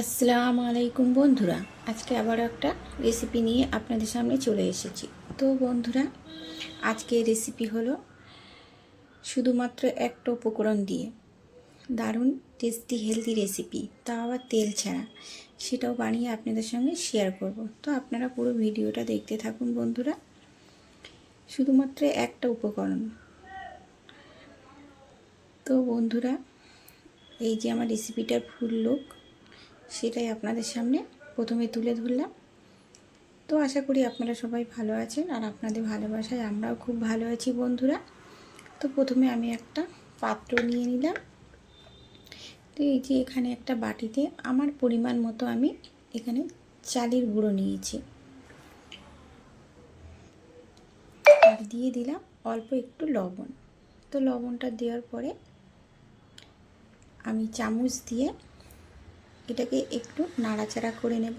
আসসালামু আলাইকুম বন্ধুরা, আজকে আবার একটা রেসিপি নিয়ে আপনাদের সামনে চলে এসেছি। তো বন্ধুরা, আজকে রেসিপি হলো শুধুমাত্র একটা উপকরণ দিয়ে দারুণ টেস্টি হেলদি রেসিপি, তা আবার তেল ছাড়া, সেটাও বানিয়ে আপনাদের সঙ্গে শেয়ার করব। তো আপনারা পুরো ভিডিওটা দেখতে থাকুন বন্ধুরা। শুধুমাত্র একটা উপকরণ। তো বন্ধুরা, এই যে আমার রেসিপিটার ফুল লুক, সেটাই আপনাদের সামনে প্রথমে তুলে ধরলাম। তো আশা করি আপনারা সবাই ভালো আছেন, আর আপনাদের ভালোবাসায় আমরাও খুব ভালো আছি বন্ধুরা। তো প্রথমে আমি একটা পাত্র নিয়ে নিলাম। তো এই যে এখানে একটা বাটিতে আমার পরিমাণ মতো আমি এখানে চালের গুঁড়ো নিয়েছি, আর দিয়ে দিলাম অল্প একটু লবণ। তো লবণটা দেওয়ার পরে আমি চামচ দিয়ে এটাকে একটু নাড়াচাড়া করে নেব,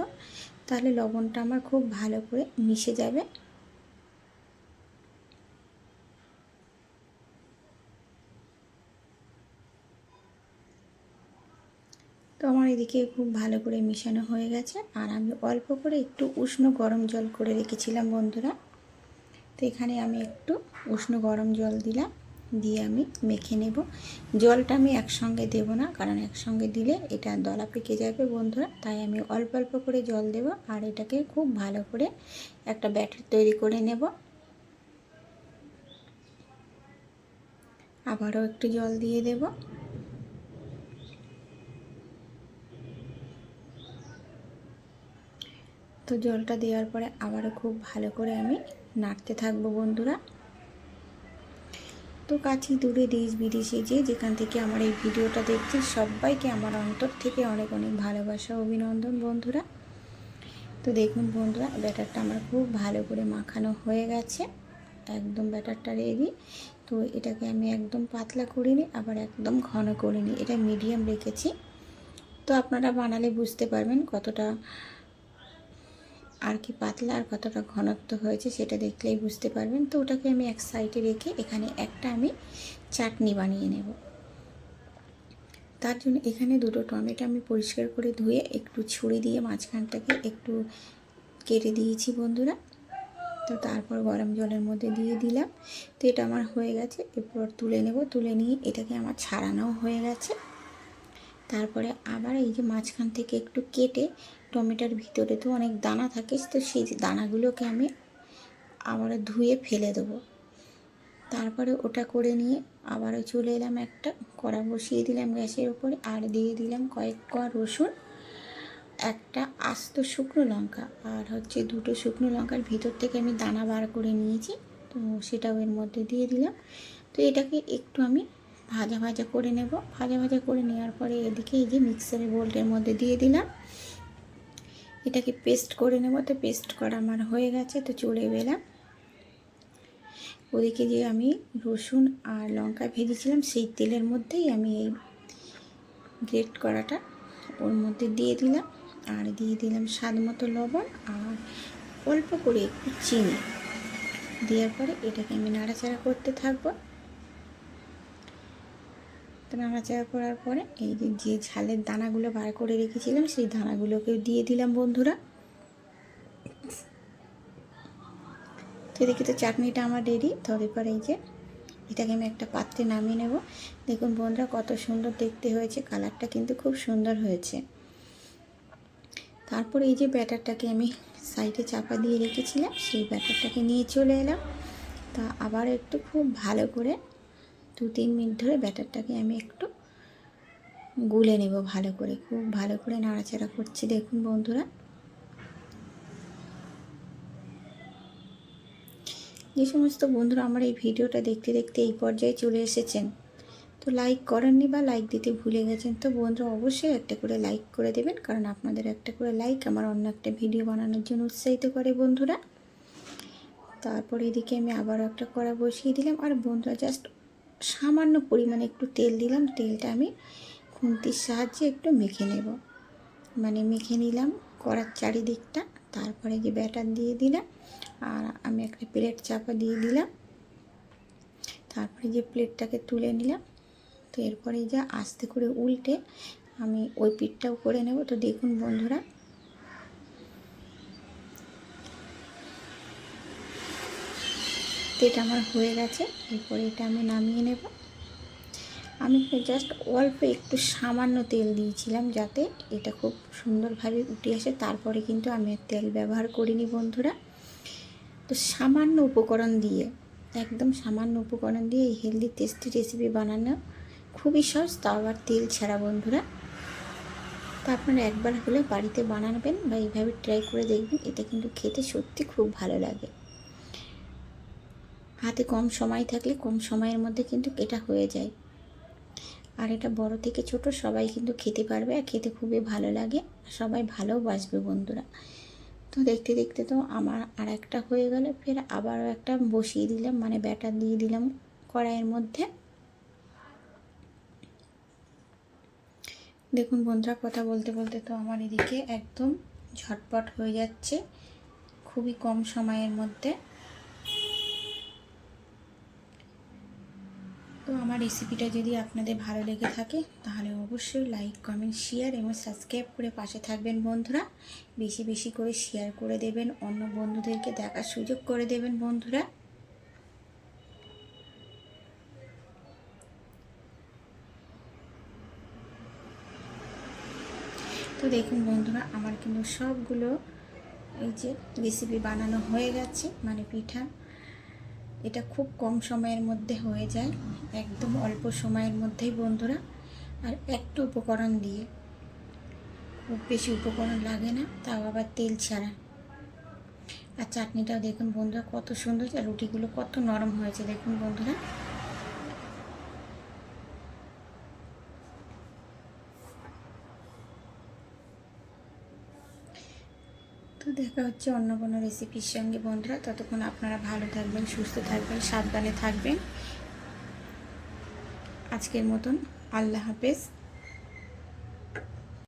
তাহলে লবণটা আমার খুব ভালো করে মিশে যাবে। তো আমার এদিকে খুব ভালো করে মিশানো হয়ে গেছে, আর আমি অল্প করে একটু উষ্ণ গরম জল করে রেখেছিলাম বন্ধুরা। তো এখানে আমি একটু উষ্ণ গরম জল দিলাম, দিয়ে আমি মেখে নেব। জলটা আমি একসঙ্গে দেব না, কারণ একসঙ্গে দিলে এটা দলা পেকে যাবে বন্ধুরা। তাই আমি অল্প অল্প করে জল দেব, আর এটাকে খুব ভালো করে একটা ব্যাটার তৈরি করে নেব। আবারও একটু জল দিয়ে দেব। তো জলটা দেওয়ার পরে আবারও খুব ভালো করে আমি নাড়তে থাকবো বন্ধুরা। তো কাছে দূরে দেশ বিদেশে যেখান থেকে আমার এই ভিডিওটা দেখছেন, সবাইকে আমার অন্তর থেকে অনেক অনেক ভালোবাসা, অভিনন্দন বন্ধুরা। তো দেখুন বন্ধুরা, ব্যাটারটা আমার খুব ভালো করে মাখানো হয়ে গেছে, একদম ব্যাটারটা রেডি। তো এটাকে আমি একদম পাতলা করিনি, আবার একদম ঘন করিনি, এটা মিডিয়াম রেখেছি। তো আপনারা বানালে বুঝতে পারবেন কতটা আর কি পাতলা আর কতটা ঘনত্ব হয়েছে, সেটা দেখলেই বুঝতে পারবেন। তো ওটাকে আমি এক সাইডে রেখে এখানে একটা আমি চাটনি বানিয়ে নেব। তার জন্য এখানে দুটো টমেটো আমি পরিষ্কার করে ধুয়ে একটু ছুরি দিয়ে মাঝখানটাকে একটু কেটে দিয়েছি বন্ধুরা। তো তারপর গরম জলের মধ্যে দিয়ে দিলাম। তো এটা আমার হয়ে গেছে, এরপর তুলে নেব। তুলে নিয়ে এটাকে আমার ছাড়ানোও হয়ে গেছে। তারপরে আবার এই যে মাঝখান থেকে একটু কেটে, টমেটোর ভিতরে তো অনেক দানা থাকে, তো সেই দানাগুলোকে আমি আবারও ধুয়ে ফেলে দেবো। তারপরে ওটা করে নিয়ে আবারও চলে এলাম, একটা কড়া বসিয়ে দিলাম গ্যাসের উপরে, আর দিয়ে দিলাম কয়েক কোয়া রসুন, একটা আস্ত শুকনো লঙ্কা, আর হচ্ছে দুটো শুকনো লঙ্কার ভিতর থেকে আমি দানা বার করে নিয়েছি, তো সেটাও এর মধ্যে দিয়ে দিলাম। তো এটাকে একটু আমি ভাজা ভাজা করে নেব। ভাজা ভাজা করে নেওয়ার পরে এদিকে এই যে মিক্সারের বোলটার মধ্যে দিয়ে দিলাম, এটাকে পেস্ট করে নেব। তো পেস্ট করা আমার হয়ে গেছে। তো চলে এলাম ওদিকে, যে আমি রসুন আর লঙ্কা ভেজেছিলাম সেই তেলের মধ্যেই আমি এই গ্রেট করাটা ওর মধ্যে দিয়ে দিলাম, আর দিয়ে দিলাম স্বাদ মতো লবণ, আর অল্প করে একটু চিনি দেওয়ার পরে এটাকে আমি নাড়াচাড়া করতে থাকবো। তো নাড়াচাড়া করার পরে এই যে ঝালের দানাগুলো বার করে রেখেছিলাম সেই দানাগুলোকেও দিয়ে দিলাম বন্ধুরা। তো এদিকে তো চাটনিটা আমার রেডি। তো এরপর এই যে এটাকে আমি একটা পাত্রে নামিয়ে নেব। দেখুন বন্ধুরা, কত সুন্দর দেখতে হয়েছে, কালারটা কিন্তু খুব সুন্দর হয়েছে। তারপর এই যে ব্যাটারটাকে আমি সাইডে চাপা দিয়ে রেখেছিলাম, সেই ব্যাটারটাকে নিয়ে চলে এলাম। তা আবার একটু খুব ভালো করে 2-3 মিনিট ধরে ব্যাটারটাকে আমি একটু গুলে নেব ভালো করে, খুব ভালো করে নাড়াচাড়া করছি দেখুন বন্ধুরা। যে সমস্ত বন্ধুরা আমার এই ভিডিওটা দেখতে দেখতে এই পর্যায়ে চলে এসেছেন, তো লাইক করেননি বা লাইক দিতে ভুলে গেছেন, তো বন্ধুরা অবশ্যই একটা করে লাইক করে দেবেন, কারণ আপনাদের একটা করে লাইক আমার অন্য একটা ভিডিও বানানোর জন্য উৎসাহিত করে বন্ধুরা। তারপর এদিকে আমি আবারও একটা কড়া বসিয়ে দিলাম, আর বন্ধুরা জাস্ট সামান্য পরিমাণে একটু তেল দিলাম। তেলটা আমি খুন্তির সাহায্যে একটু মেখে নেব, মানে মেখে নিলাম কড়ার চারিদিকটা। তারপরে যে ব্যাটার দিয়ে দিলাম, আর আমি একটা প্লেট চাপা দিয়ে দিলাম। তারপরে যে প্লেটটাকে তুলে নিলাম। তো এরপরে যা আস্তে করে উল্টে আমি ওই পিঠটাও করে নেব। তো দেখুন বন্ধুরা, তো এটা আমার হয়ে গেছে। এরপরে এটা আমি নামিয়ে নেব। আমি জাস্ট অল্প একটু সামান্য তেল দিয়েছিলাম যাতে এটা খুব সুন্দরভাবে উঠে আসে। তারপরে কিন্তু আমি আর তেল ব্যবহার করিনি বন্ধুরা। তো সামান্য উপকরণ দিয়ে, একদম সামান্য উপকরণ দিয়ে এই হেলদি টেস্টি রেসিপি বানানো খুবই সহজ, তাও আবার তেল ছাড়া বন্ধুরা। তো আপনারা একবার হলে বাড়িতে বানাবেন বা এইভাবে ট্রাই করে দেখবেন। এটা কিন্তু খেতে সত্যি খুব ভালো লাগে। হাতে কম সময় থাকলে কম সময়ের মধ্যে কিন্তু এটা হয়ে যায়। আর এটা বড় থেকে ছোট সবাই কিন্তু খেতে পারবে, আর খেতে খুবই ভালো লাগে, সবাই ভালোবাসবে বন্ধুরা। তো দেখতে দেখতে তো আমার আর একটা হয়ে গেল। ফের আবারও একটা বসিয়ে দিলাম, মানে ব্যাটার দিয়ে দিলাম কড়াইয়ের মধ্যে। দেখুন বন্ধুরা, কথা বলতে বলতে তো আমার এদিকে একদম ঝটপট হয়ে যাচ্ছে খুবই কম সময়ের মধ্যে। তো আমার রেসিপিটা যদি আপনাদের ভালো লেগে থাকে তাহলে অবশ্যই লাইক, কমেন্ট, শেয়ার এবং সাবস্ক্রাইব করে পাশে থাকবেন বন্ধুরা। বেশি বেশি করে শেয়ার করে দেবেন, অন্য বন্ধুদেরকে দেখার সুযোগ করে দেবেন বন্ধুরা। তো দেখুন বন্ধুরা, আমার কিন্তু সবগুলো এই যে রেসিপি বানানো হয়ে গেছে, মানে পিঠা। এটা খুব কম সময়ের মধ্যে হয়ে যায়, একদম অল্প সময়ের মধ্যেই বন্ধুরা। আর একটা উপকরণ দিয়ে, খুব বেশি উপকরণ লাগে না, তাও আবার তেল ছাড়া। আর চাটনিটাও দেখুন বন্ধুরা কত সুন্দর, আর রুটিগুলো কত নরম হয়েছে দেখুন বন্ধুরা। তো দেখা হচ্ছে অন্য কোনো রেসিপির সঙ্গে বন্ধুরা। ততক্ষণ আপনারা ভালো থাকবেন, সুস্থ থাকবেন, সাবধানে থাকবেন। আজকের মতন আল্লাহ হাফেজ।